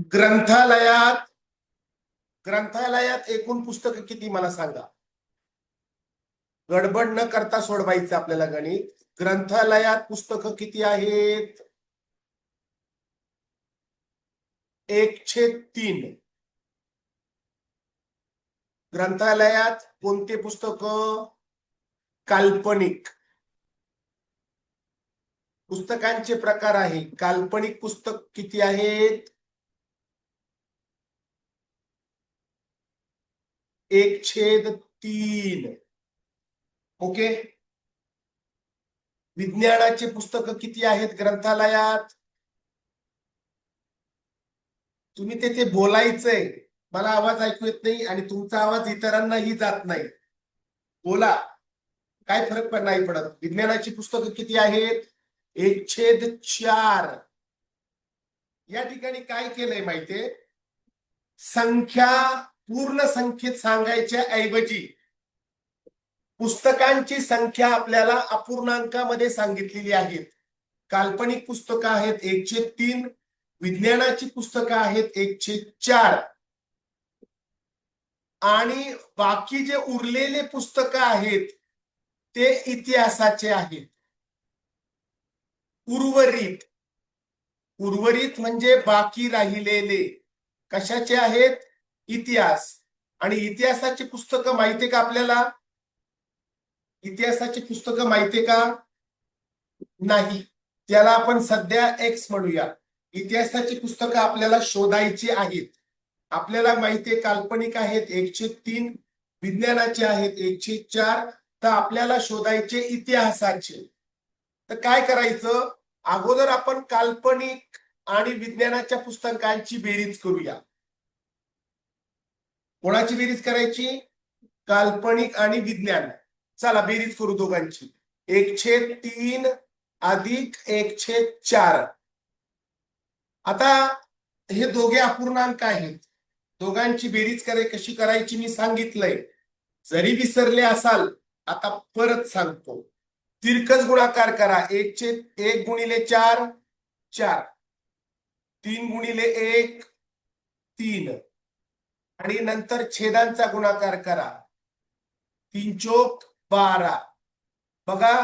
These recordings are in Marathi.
ग्रंथालयात ग्रंथालयात एकूण पुस्तकं किती मला सांगा. गडबड न करता सोडवायचं आपल्याला गणित. ग्रंथालयात पुस्तकं किती आहेत? 1/3. ग्रंथालयात कोणते पुस्तकं? काल्पनिक पुस्तकांचे प्रकार आहे. काल्पनिक पुस्तक किती आहेत? 1/3. ओके. विज्ञानाचे पुस्तकं किती आहेत ग्रंथालयात? तुम्ही तेथे बोलायचंय. मला आवाज ऐकू येत नाही आणि तुमचा आवाज इतरांनाही जात नाही. बोला, काय फरक पण नाही पडत. विज्ञानाची पुस्तकं किती आहेत? 1/4. या ठिकाणी काय केलंय माहितीये? संख्या पूर्ण संख्येत सांगायच्या ऐवजी पुस्तकांची संख्या आपल्याला अपूर्णांकामध्ये सांगितलेली आहेत. काल्पनिक पुस्तकं आहेत 1/3. विज्ञानाची पुस्तकं आहेत 1/4. आणि बाकी जे उरलेले पुस्तकं आहेत ते इतिहासाचे आहेत. उर्वरित म्हणजे बाकी राहिलेले कशाचे आहेत? इतिहास. आणि इतिहासाची पुस्तकं माहितीये का आपल्याला? इतिहासाची पुस्तकं माहितीये का? नाही. त्याला आपण सध्या एक्स म्हणूया. इतिहासाची पुस्तकं आपल्याला शोधायची आहेत. आपल्याला माहितीये काल्पनिक आहेत 1/3, विज्ञानाचे आहेत 1/4. तर आपल्याला शोधायचे इतिहासाचे. तर काय करायचं? अगोदर आपण काल्पनिक आणि विज्ञानाच्या पुस्तकांची बेरीज करूया. कोणाची बेरीज करायची? काल्पनिक आणि विज्ञान. चला बेरीज करू दोघांची. 1/3 अधिक 1/4. आता हे दोघे अपूर्णांक आहेत. दोघांची बेरीज कशी करायची मी सांगितलंय. जरी विसरले असाल आता परत सांगतो. तिरकस गुणाकार करा. 1 गुणिले 4 4. 3 गुणिले 1 3. आणि नंतर छेदांचा गुणाकार करा. 3 चोक 12. बघा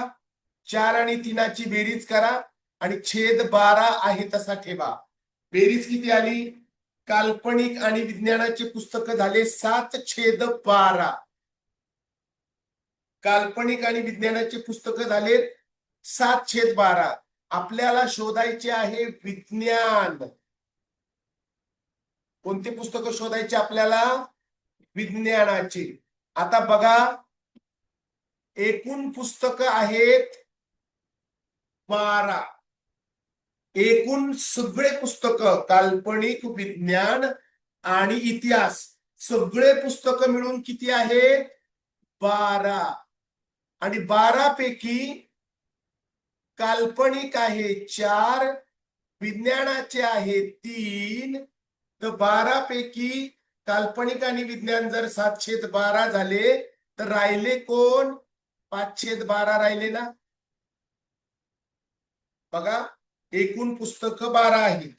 4 आणि 3ची बेरीज करा आणि छेद 12 आहे तसा ठेवा. बेरीज किती आली? काल्पनिक आणि विज्ञानाचे पुस्तक झाले 7/12. काल्पनिक आणि विज्ञानाचे पुस्तक झाले 7/12. आपल्याला शोधायचे आहे विज्ञान. कोणते पुस्तक शोधायचे आपल्याला? विज्ञानाचे. आता बघा एकूण पुस्तक आहेत 12. एकूण सगळे पुस्तक काल्पनिक, विज्ञान आणि इतिहास सगळे पुस्तक मिळून किती आहेत? 12. आणि 12 पैकी काल्पनिक आहे 4, विज्ञानाचे आहे 3. तर 12 पैकी काल्पनिक आणि विज्ञान जर 7/12 झाले तर राहिले कोण? 5/12 राहिले ना. बघा एकूण पुस्तक 12 आहेत.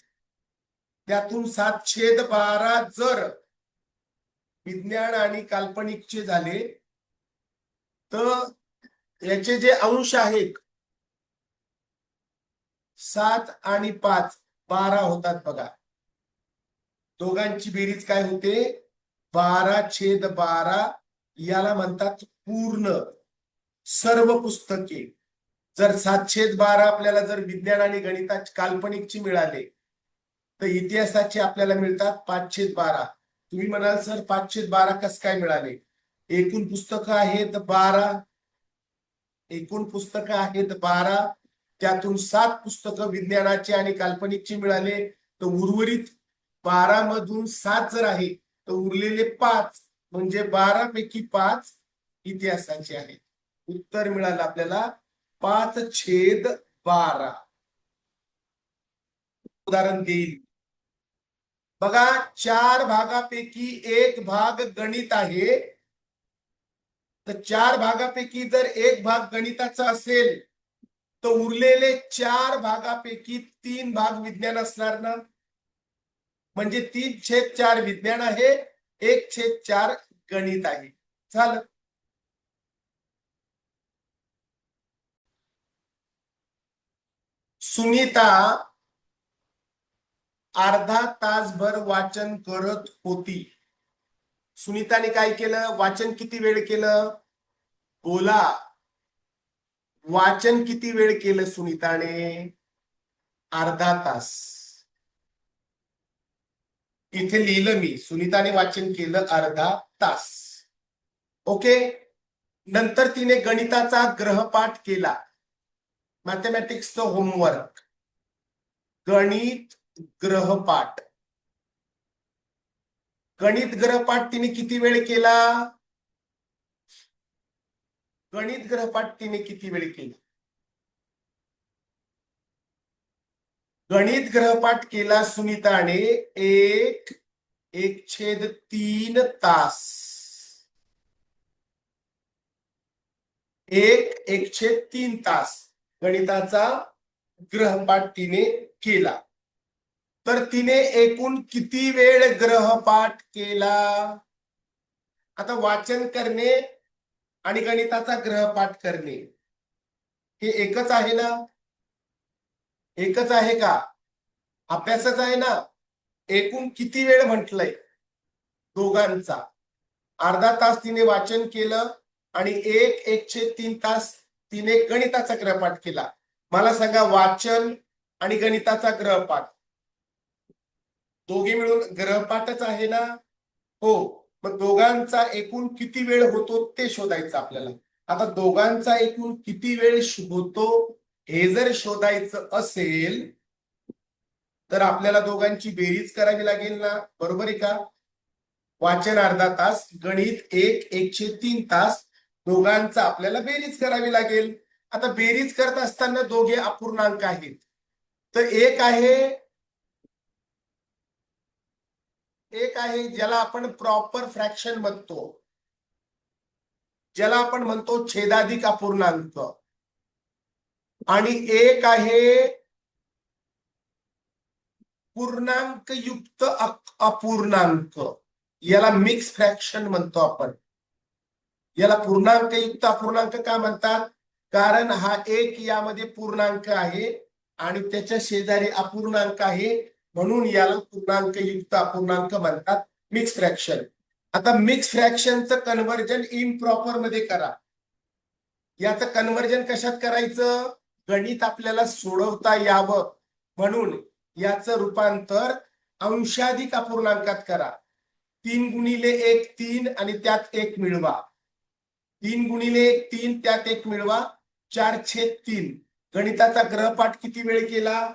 त्यातून 7/12 जर विज्ञान आणि काल्पनिकचे झाले तर याचे जे अंश आहेत 7 आणि 5 12 होतात. बघा दोघांची बेरीज काय होते? 12/12. याला म्हणतात पूर्ण. सर्व पुस्तके जर 7/12 आपल्याला जर विज्ञान आणि गणिताची काल्पनिकची मिळाले तर इतिहासाचे आपल्याला मिळतात 5/12. तुम्ही म्हणाल सर 5/12 कसं काय मिळाले? एकूण पुस्तकं आहेत 12. एकूण पुस्तकं आहेत 12. त्यातून 7 पुस्तकं विज्ञानाची आणि काल्पनिकची मिळाले तर उर्वरित 12 मधून 7 जर आहे तर उरलेले 5 म्हणजे 12 पैकी 5 इतिहासाचे आहेत. उत्तर मिळालं आपल्याला 5/12. उदाहरण देईल. बघा 4 भागापैकी 1 भाग गणित आहे. तर 4 भागापैकी जर 1 भाग गणिताचा असेल तर उरलेले 4 भागापैकी 3 भाग विज्ञान असणार ना. म्हणजे 3/4 विज्ञान आहे, 1/4 गणित आहे. झालं. सुनीता अर्धा तासभर वाचन करत होती. सुनीताने काय केलं? वाचन किती वेळ केलं? बोला. वाचन किती वेळ केलं सुनीताने? अर्धा तास. इथे लिहिलं मी, सुनीताने वाचन केलं अर्धा तास. ओके. नंतर तिने गणिताचा ग्रहपाठ केला, मॅथमॅटिक्सचं होमवर्क. गणित ग्रहपाठ. गणित ग्रहपाठ तिने किती वेळ केला? गणित ग्रहपाठ तिने किती वेळ केला? गणित ग्रहपाठ केला सुनीताने 1/3 तास. 1/3 तास गणिताचा ग्रहपाठ तिने केला. तर तिने एकूण किती वेळ ग्रहपाठ केला? आता वाचन करणे आणि गणिताचा ग्रहपाठ करणे हे एकच आहे ना? एकच आहे का? अभ्यासच आहे ना? एकूण किती वेळ म्हटलंय दोघांचा? अर्धा तास तिने वाचन केलं आणि 1/3 तास तिने गणिताचा ग्रहपाठ केला. मला सांगा, वाचन आणि गणिताचा ग्रहपाठ दोघे मिळून ग्रहपाठच आहे ना? हो. मग दोघांचा एकूण किती वेळ होतो ते शोधायचं आपल्याला. आता दोघांचा एकूण किती वेळ होतो हे जर शोधायचं असेल तर आपल्याला दोघांची बेरीज करावी लागेल ना? बरोबर आहे का? वाचन अर्धा तास, गणित 1/3 तास, दोघांचा आपल्याला बेरीज करावी लागेल. आता बेरीज करत असताना दोघे अपूर्णांक आहेत. तर एक आहे ज्याला आपण प्रॉपर फ्रॅक्शन म्हणतो, ज्याला आपण म्हणतो छेदाधिक अपूर्णांक, आणि एक आहे पूर्णांक युक्त अपूर्णांक, याला मिक्स फ्रॅक्शन म्हणतो आपण. याला पूर्णांक युक्त अपूर्णांक का म्हणतात? कारण हा एक यामध्ये पूर्णांक आहे आणि त्याच्या शेजारी अपूर्णांक आहे, म्हणून याला पूर्णांक युक्त अपूर्णांक म्हणतात, मिक्स फ्रॅक्शन. आता मिक्स फ्रॅक्शनचं कन्व्हर्जन इम्प्रॉपर मध्ये करा. याचं कन्व्हर्जन कशात करायचं? गणित आपल्याला सोडवता यावं म्हणून याचं रूपांतर अंशाधिक अपूर्णांकात करा. 3x1 3 आणि त्यात 1 मिळवा. 3x1 3 त्यात 1 मिळवा. 4/3. गणिताचा ग्रहपाठ किती वेळ केला?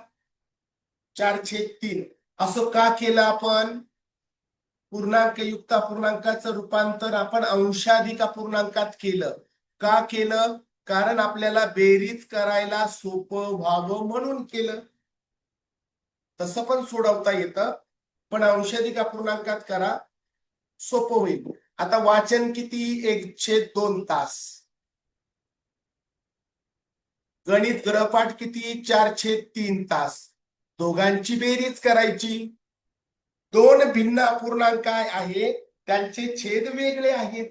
4/3. असं का केलं आपण? पूर्णांक युक्त अपूर्णांकाचं रूपांतर आपण अंशाधिक अपूर्णांकात केलं. का केलं? कारण आपल्याला बेरीज करायला सोपं व्हावं म्हणून केलं. तसं पण सोडवता येतं, पण अंशाधिक अपूर्णांकात करा, सोपं होईल. आता वाचन किती? 1/2 तास. गणित ग्रहपाठ किती? 4/3 तास. दोघांची बेरीज करायची. दोन भिन्न अपूर्णांक आहे, त्यांचे छेद वेगळे आहेत.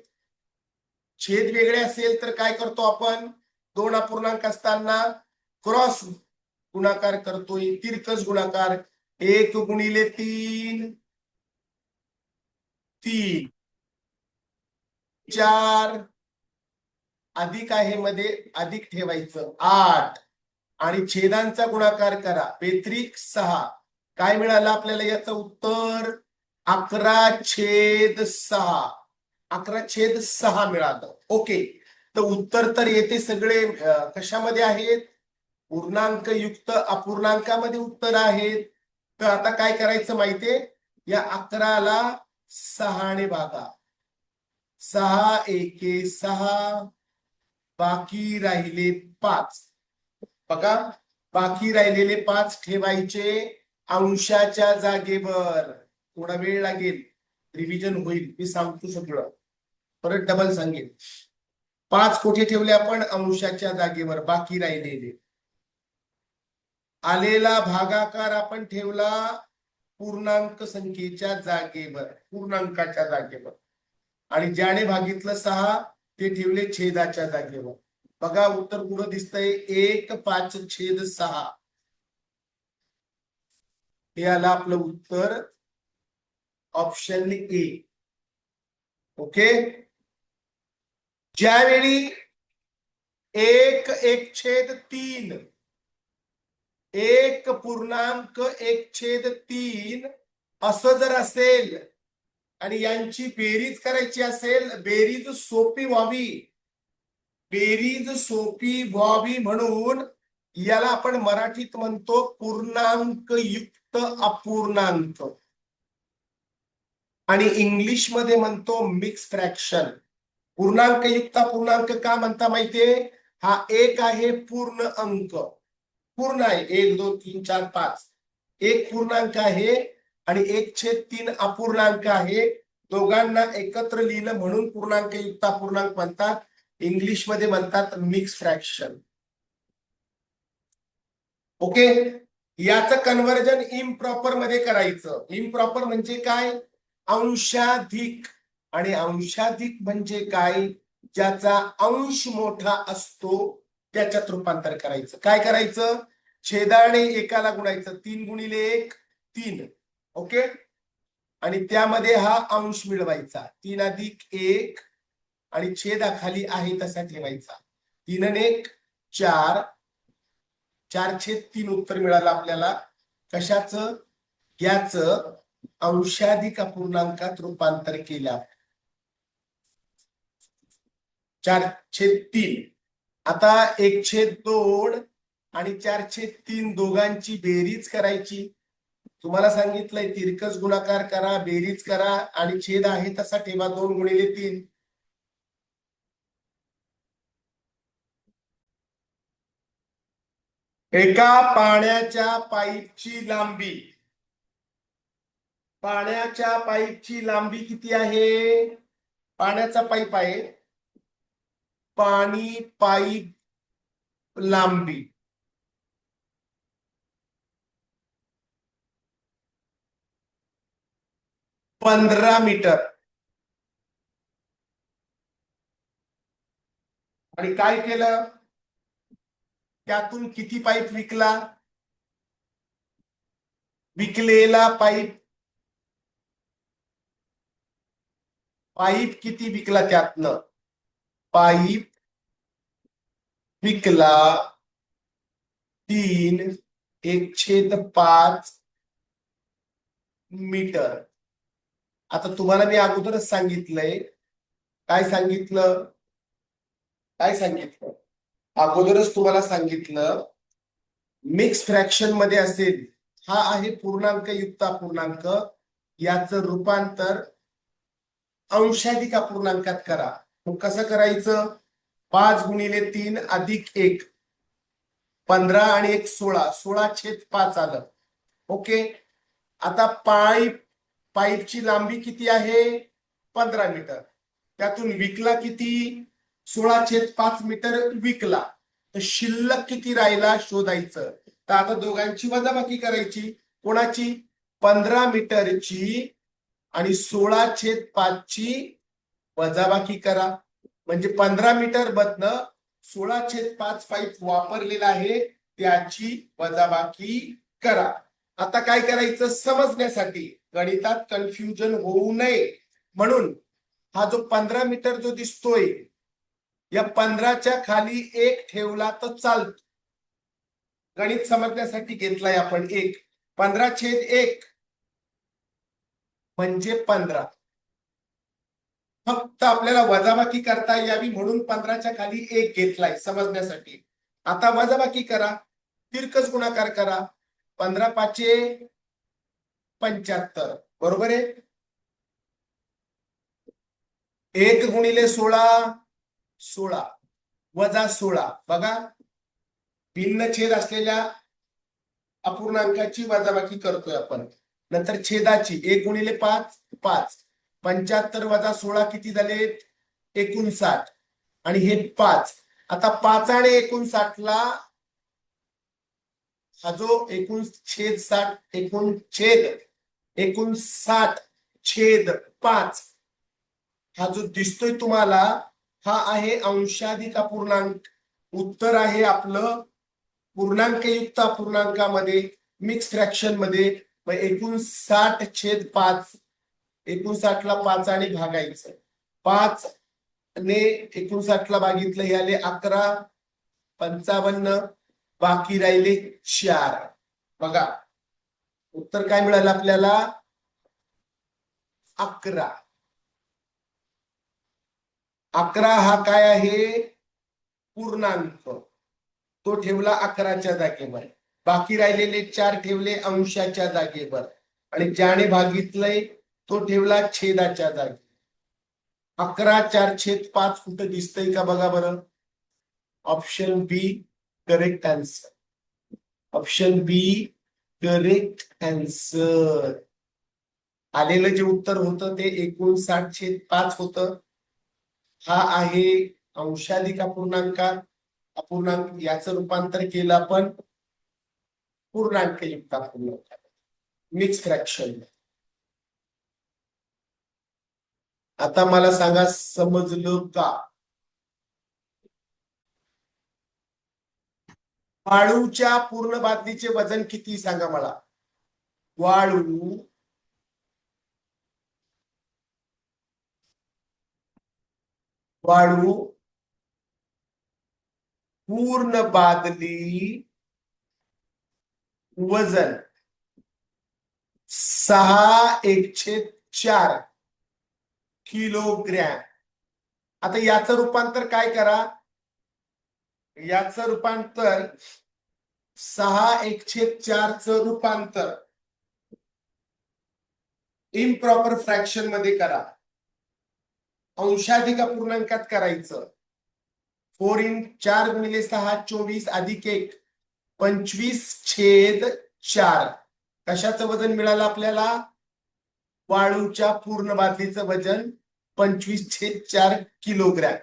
छेद वेगळे असेल तर काय करतो आपण? दोन अपूर्णांक असताना क्रॉस गुणाकार करतोय, तिरकस गुणाकार. 1x3 3, 4 अधिक आहे मध्ये अधिक ठेवायचं 8 आणि छेदांचा गुणाकार करा, बेत्रिक 6. काय मिळालं आपल्याला? याचं उत्तर 11/6. 11/6 मिळालं. ओके. तर उत्तर तर येते सगळे कशामध्ये आहेत? पूर्णांक युक्त अपूर्णांकामध्ये उत्तर आहेत. तर आता काय करायचं माहितीये? या 11ला 6ने भागा. 6 एके 6, बाकी राहिले 5. बघा, बाकी राहिलेले 5 ठेवायचे अंशाच्या जागेवर. थोडा वेळ लागेल, रिव्हिजन होईल, मी सांगतो सगळं, परत डबल सांगेन. 5 कुठे ठेवले आपण? अंशाच्या जागेवर. बाकी राहिलेले आलेला भागाकार आपण ठेवला पूर्णांक संख्येच्या जागेवर, पूर्णांकाच्या जागेवर. आणि ज्याने भागितलं 6 ते ठेवले छेदाच्या जागेवर. बघा उत्तर पुढे दिसतंय 1/5/6. हे आलं आपलं उत्तर ऑप्शन ए. ओके. ज्यावेळी 1/1/3 1.1/3 असं जर असेल आणि यांची बेरीज करायची असेल, बेरीज सोपी व्हावी म्हणून याला आपण मराठीत म्हणतो पूर्णांक युक्त अपूर्णांक, आणि इंग्लिश मध्ये म्हणतो मिक्स फ्रॅक्शन. पूर्णांक युक्त अपूर्णांक का म्हणता माहितीये? हा एक आहे पूर्ण अंक, पूर्ण आहे, 1 2 3 4 5, एक पूर्णांक आहे आणि 1/3 अपूर्णांक आहे. दोघांना एकत्र लिहिलं म्हणून पूर्णांक युक्त अपूर्णांक म्हणतात. इंग्लिश मध्ये म्हणतात मिक्स फ्रॅक्शन. ओके. याचं कन्व्हर्जन इम्प्रॉपर मध्ये करायचं. इम्प्रॉपर म्हणजे काय? अंशाधिक. आणि अंशाधिक म्हणजे काय? ज्याचा अंश मोठा असतो त्याच्यात रूपांतर करायचं. काय करायचं? छेदाने एकाला गुणायचं. 3 गुणिले 1 3. ओके. आणि त्यामध्ये हा अंश मिळवायचा. 3 अधिक 1 आणि छेदाखाली आहे तसा ठेवायचा. 3 आणि 1 4. 4/3 उत्तर मिळालं आपल्याला. कशाचं? याचं अंशाधिक अपूर्णांकात रूपांतर केल्या. 4/3. आता 1/2 आणि 4/3 दोघांची बेरीज करायची. तुम्हाला सांगितलंय तिरकस गुणाकार करा, बेरीज करा आणि छेद आहे तसा ठेवा. 2 गुणिले 3. एका पाण्याच्या पाईपची लांबी, पाण्याच्या पाईपची लांबी किती आहे? पाण्याचा पाईप आहे, पाणी पाईप लांबी पंधरा मीटर. आणि काय केलं? त्यातून किती पाईप विकला? विकलेला पाईप किती विकला? त्यातनं पाईप विकला 3/1/5 मीटर. आता तुम्हाला मी अगोदरच सांगितलंय. काय सांगितलं? अगोदरच तुम्हाला सांगितलं मिक्स फ्रॅक्शन मध्ये असेल, हा आहे पूर्णांक युक्त अपूर्णांक, याचं रूपांतर अंशाधिक अपूर्णांकात करा. मग कसं करायचं? 5 गुणिले 3 अधिक 1 15 आणि 1 16. 16/5 आलं. ओके. आता पाईपची लांबी किती आहे? 15 मीटर. त्यातून विकला किती? 16/5 मीटर विकला. तर शिल्लक किती राहिला शोधायचं. तर आता दोघांची वजाबाकी करायची. कोणाची? 15 मीटरची आणि 16/5 ची वजाबाकी करा. म्हणजे 15 मीटर मधनं 16/5 पाईप वापरलेला आहे त्याची वजाबाकी करा. आता काय करायचं? समजण्यासाठी, गणितात कन्फ्युजन होऊ नये म्हणून हा जो 15 मीटर जो दिसतोय, या 15च्या खाली 1 ठेवला तर चालतो. गणित समजण्यासाठी घेतलाय आपण 1. 15/1 म्हणजे 15. फक्त आपल्याला वजाबाकी करता यावी म्हणून 15च्या खाली 1 घेतलाय समजण्यासाठी. आता वजाबाकी करा, तिरकस गुणाकार करा. 15×5 75. बरोबर आहे. 1 गुणिले 16 16 वजा 16. बघा, भिन्न छेद असलेल्या अपूर्णांकाची वजाबाकी करतोय आपण. नंतर छेदाची 1 गुणिले 5 5. 75 वजा 16 किती झाले? 59. आणि हे 5. आता 5 आणि 59 ला हा जो 59/60 एकूण छेद 59/5 हा जो दिसतोय तुम्हाला हा आहे अंशाधिक अपूर्णांक. उत्तर आहे आपलं पूर्णांकयुक्त अपूर्णांकामध्ये मिक्स फ्रॅक्शन मध्ये. 59/5 59ला 5 आणि भागायचं. 5 ने 59ला भागितलं हे आले 11, 55 बाकी राहिले 4. बघा उत्तर काय मिळालं आपल्याला 11. 11 हा काय आहे पूर्णांक, तो ठेवला 11च्या जागेवर. बाकी राहिलेले 4 ठेवले अंशाच्या जागेवर आणि ज्याने भागितलंय तो ठेवला छेदाच्या जागी. 11/4/5 कुठं दिसतंय का बघा बरं. ऑप्शन बी करेक्ट आन्सर. ऑप्शन बी करेक्ट आन्सर. आलेलं जे उत्तर होतं ते 59/5 होतं. हा आहे अंशाधिक अपूर्णांक याचं रूपांतर केलं आपण पूर्णांकयुक्त अपूर्णांक मिक्स फ्रॅक्शन. आता मला सांगा समजलं का. वाळूच्या पूर्ण बादलीचे वजन किती सांगा मला. वाळू वाळू पूर्ण बादली वजन 6/4 किलोग्रॅम. आता याचं रूपांतर काय करा. याचं रूपांतर 6/4 च रूपांतर इम्प्रॉपर फ्रॅक्शन मध्ये करा. अंशाधिक अपूर्णांकात करायचं. 4 × 6 24 अधिक 1 25/4. कशाचं वजन मिळालं आपल्याला. वाळूच्या पूर्ण बादलीचं वजन 25/4 किलोग्रॅम.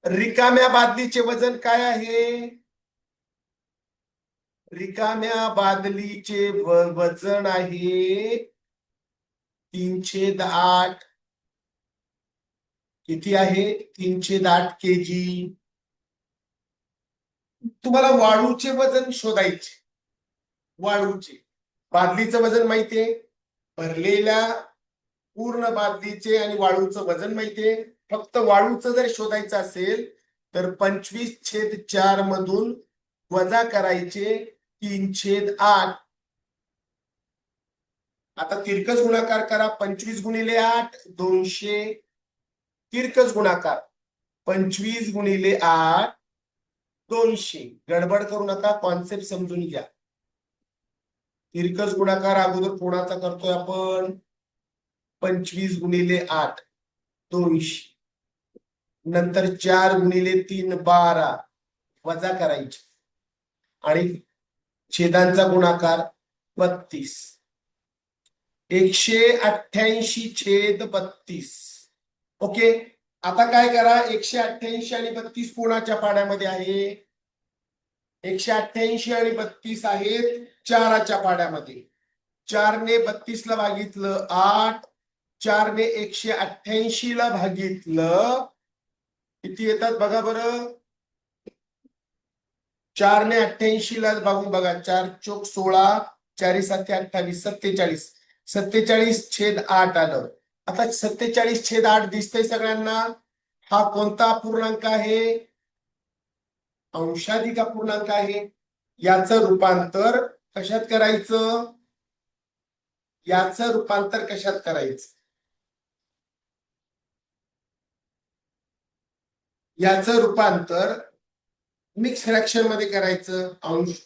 रिकाम्या बादलीचे वजन काय आहे. रिकाम्या बादलीचे वजन आहे 3/8. किती आहे 3/8 kg. तुम्हाला वाळूचे वजन शोधायचे. वाळूचे बादलीचं वजन माहितीये. भरलेल्या पूर्ण बादलीचे आणि वाळूचं वजन माहितीये. फक्त वाळूचं जर शोधायचं असेल तर 25/4 मधून वजा करायचे 3/8. आता तिरकस गुणाकार करा. 25 × 8 200. तिरकस गुणाकार 25 × 8 200. गडबड करू नका, कॉन्सेप्ट समजून घ्या. तिरकस गुणाकार अगोदर कोणाचा करतोय आपण. 25 × 8 200. नंतर 4 × 3 12 वजा करायचे आणि छेदांचा गुणाकार 32. 188/32. ओके. आता काय करा. 188 आणि 32 कोणाच्या पाड्यामध्ये आहे. 188 आणि 32 आहेत 4च्या पाड्यामध्ये. 4 ने 32 ला भागितलं 8. 4 ने 188 ला भागितलं किती येतात बघा बरं. 4 ने 88 ला भागून बघा. 4 चोक 16 4 7 28 47. 47/8 आलं. आता 47/8 दिसतंय सगळ्यांना. हा कोणता अपूर्णांक आहे. अंशाधिक अपूर्णांक आहे. याचं रूपांतर कशात करायचं. याचं रूपांतर कशात करायचं. याचं रूपांतर मिक्स फ्रॅक्शन मध्ये करायचं. अंश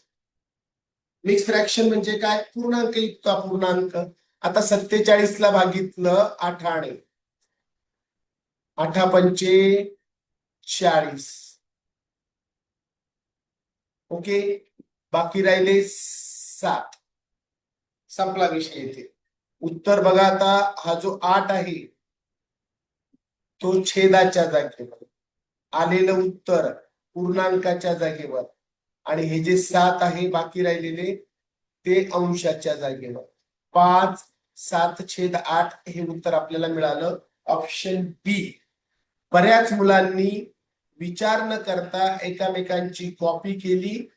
मिक्स फ्रॅक्शन म्हणजे काय पूर्णांकयुक्त अपूर्णांक. आता 47 ला भागितलं 8 ने 8×5 = 40. ओके. बाकी राहिले 7. संपला विषय इथे. उत्तर बघा. आता हा जो 8 आहे तो छेदाच्या जागेवर. आलेलं उत्तर पूर्णांकाच्या जागेवर आणि हे जे 7 आहे बाकी राहिलेले ते अंशाच्या जागेवर 5/7/8 हे उत्तर आपल्याला मिळालं ऑप्शन बी. बऱ्याच मुलांनी विचार न करता एकामेकांची कॉपी केली